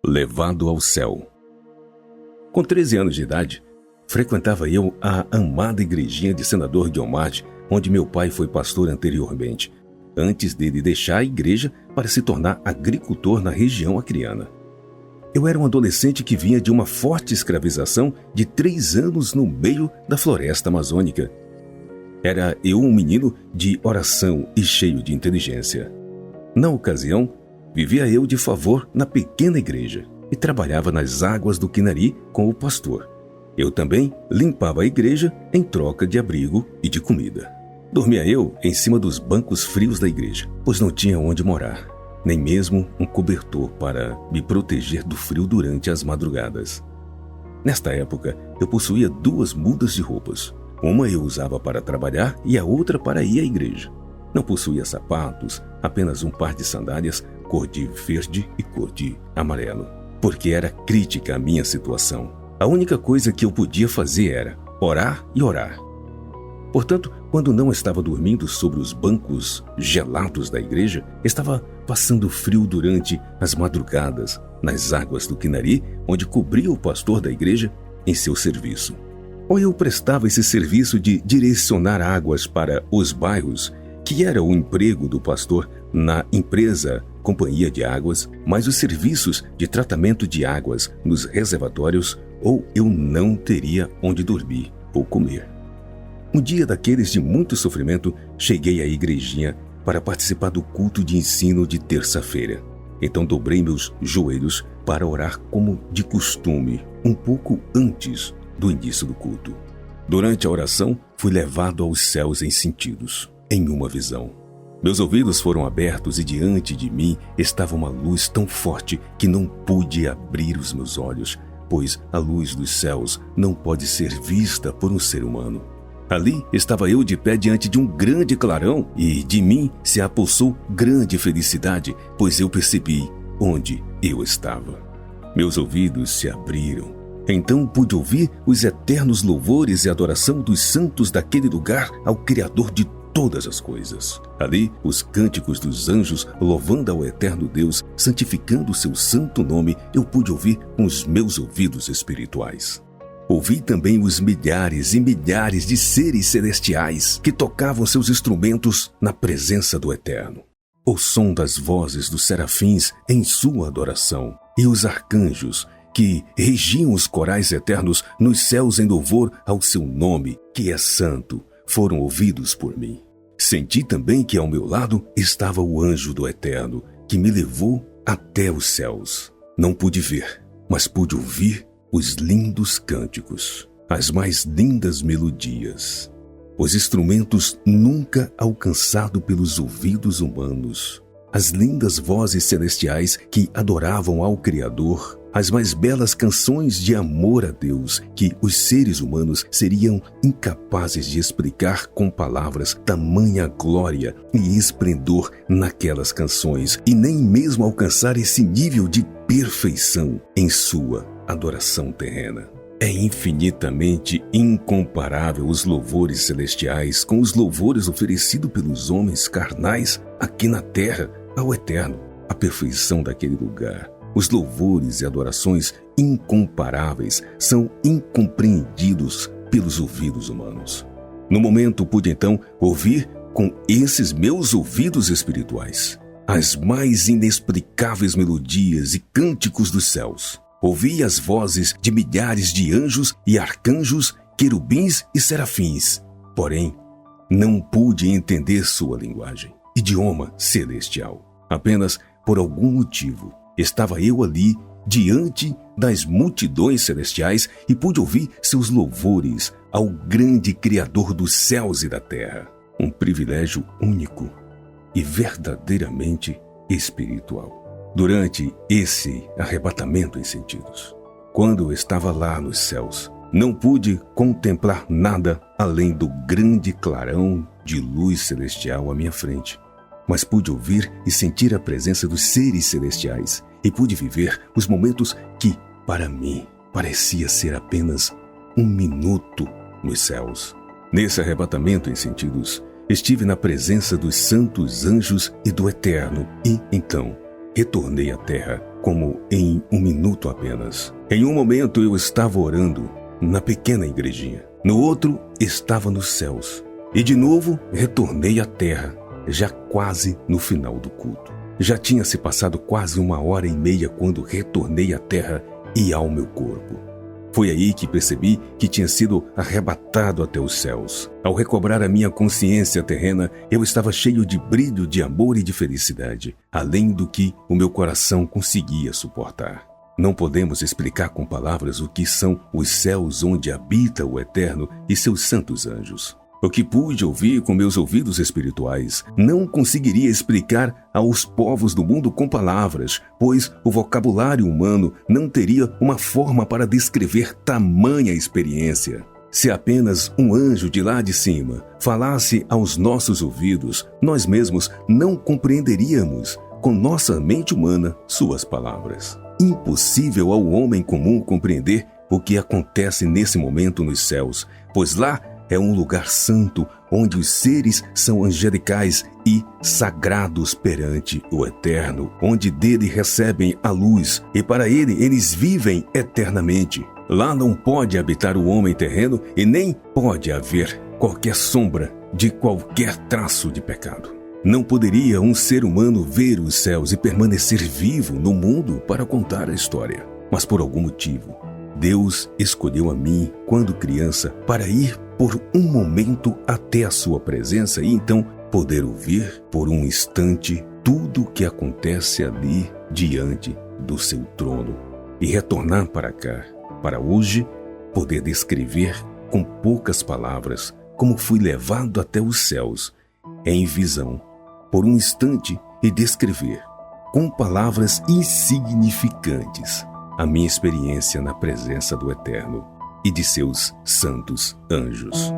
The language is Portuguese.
Levado ao céu. Com 13 anos de idade, frequentava eu a amada igrejinha de Senador Guiomard, onde meu pai foi pastor anteriormente, antes dele deixar a igreja para se tornar agricultor na região acreana. Eu era um adolescente que vinha de uma forte escravização de 3 anos no meio da floresta amazônica. Era eu um menino de oração e cheio de inteligência. Na ocasião, vivia eu de favor na pequena igreja e trabalhava nas águas do Quinari com o pastor. Eu também limpava a igreja em troca de abrigo e de comida. Dormia eu em cima dos bancos frios da igreja, pois não tinha onde morar, nem mesmo um cobertor para me proteger do frio durante as madrugadas. Nesta época, eu possuía 2 mudas de roupas. Uma eu usava para trabalhar e a outra para ir à igreja. Não possuía sapatos, apenas um par de sandálias cor de verde e cor de amarelo, porque era crítica a minha situação. A única coisa que eu podia fazer era orar e orar. Portanto, quando não estava dormindo sobre os bancos gelados da igreja, estava passando frio durante as madrugadas nas águas do Quinari, onde cobria o pastor da igreja em seu serviço. Ou eu prestava esse serviço de direcionar águas para os bairros, que era o emprego do pastor na empresa Companhia de Águas, mas os serviços de tratamento de águas nos reservatórios, ou eu não teria onde dormir ou comer. Um dia daqueles de muito sofrimento, cheguei à igrejinha para participar do culto de ensino de terça-feira. Então dobrei meus joelhos para orar como de costume, um pouco antes do início do culto. Durante a oração, fui levado aos céus em sentidos, em uma visão. Meus ouvidos foram abertos e diante de mim estava uma luz tão forte que não pude abrir os meus olhos, pois a luz dos céus não pode ser vista por um ser humano. Ali estava eu de pé diante de um grande clarão e de mim se apossou grande felicidade, pois eu percebi onde eu estava. Meus ouvidos se abriram. Então pude ouvir os eternos louvores e adoração dos santos daquele lugar ao Criador de todas as coisas. Ali, os cânticos dos anjos louvando ao eterno Deus, santificando o seu santo nome, eu pude ouvir com os meus ouvidos espirituais. Ouvi também os milhares e milhares de seres celestiais que tocavam seus instrumentos na presença do Eterno. O som das vozes dos serafins em sua adoração e os arcanjos que regiam os corais eternos nos céus em louvor ao seu nome, que é santo, foram ouvidos por mim. Senti também que ao meu lado estava o anjo do Eterno, que me levou até os céus. Não pude ver, mas pude ouvir os lindos cânticos, as mais lindas melodias, os instrumentos nunca alcançados pelos ouvidos humanos, as lindas vozes celestiais que adoravam ao Criador, as mais belas canções de amor a Deus que os seres humanos seriam incapazes de explicar com palavras, tamanha glória e esplendor naquelas canções, e nem mesmo alcançar esse nível de perfeição em sua adoração terrena. É infinitamente incomparável os louvores celestiais com os louvores oferecidos pelos homens carnais aqui na terra ao Eterno, a perfeição daquele lugar. Os louvores e adorações incomparáveis são incompreendidos pelos ouvidos humanos. No momento pude então ouvir com esses meus ouvidos espirituais as mais inexplicáveis melodias e cânticos dos céus. Ouvi as vozes de milhares de anjos e arcanjos, querubins e serafins. Porém, não pude entender sua linguagem, idioma celestial. Apenas por algum motivo estava eu ali diante das multidões celestiais e pude ouvir seus louvores ao grande Criador dos céus e da terra. Um privilégio único e verdadeiramente espiritual. Durante esse arrebatamento em sentidos, quando eu estava lá nos céus, não pude contemplar nada além do grande clarão de luz celestial à minha frente. Mas pude ouvir e sentir a presença dos seres celestiais e pude viver os momentos que, para mim, parecia ser apenas um minuto nos céus. Nesse arrebatamento em sentidos, estive na presença dos santos anjos e do Eterno e, então, retornei à terra, como em um minuto apenas. Em um momento eu estava orando na pequena igrejinha. No outro, estava nos céus. E de novo, retornei à terra, já quase no final do culto. Já tinha se passado quase 1h30 quando retornei à terra e ao meu corpo. Foi aí que percebi que tinha sido arrebatado até os céus. Ao recobrar a minha consciência terrena, eu estava cheio de brilho, de amor e de felicidade, além do que o meu coração conseguia suportar. Não podemos explicar com palavras o que são os céus onde habita o Eterno e seus santos anjos. O que pude ouvir com meus ouvidos espirituais não conseguiria explicar aos povos do mundo com palavras, pois o vocabulário humano não teria uma forma para descrever tamanha experiência. Se apenas um anjo de lá de cima falasse aos nossos ouvidos, nós mesmos não compreenderíamos com nossa mente humana suas palavras. Impossível ao homem comum compreender o que acontece nesse momento nos céus, pois lá é um lugar santo, onde os seres são angelicais e sagrados perante o Eterno, onde dele recebem a luz e para ele eles vivem eternamente. Lá não pode habitar o homem terreno e nem pode haver qualquer sombra de qualquer traço de pecado. Não poderia um ser humano ver os céus e permanecer vivo no mundo para contar a história. Mas por algum motivo, Deus escolheu a mim, quando criança, para ir por um momento até a sua presença e então poder ouvir por um instante tudo o que acontece ali diante do seu trono e retornar para cá, para hoje poder descrever com poucas palavras como fui levado até os céus em visão por um instante e descrever com palavras insignificantes a minha experiência na presença do Eterno e de seus santos anjos.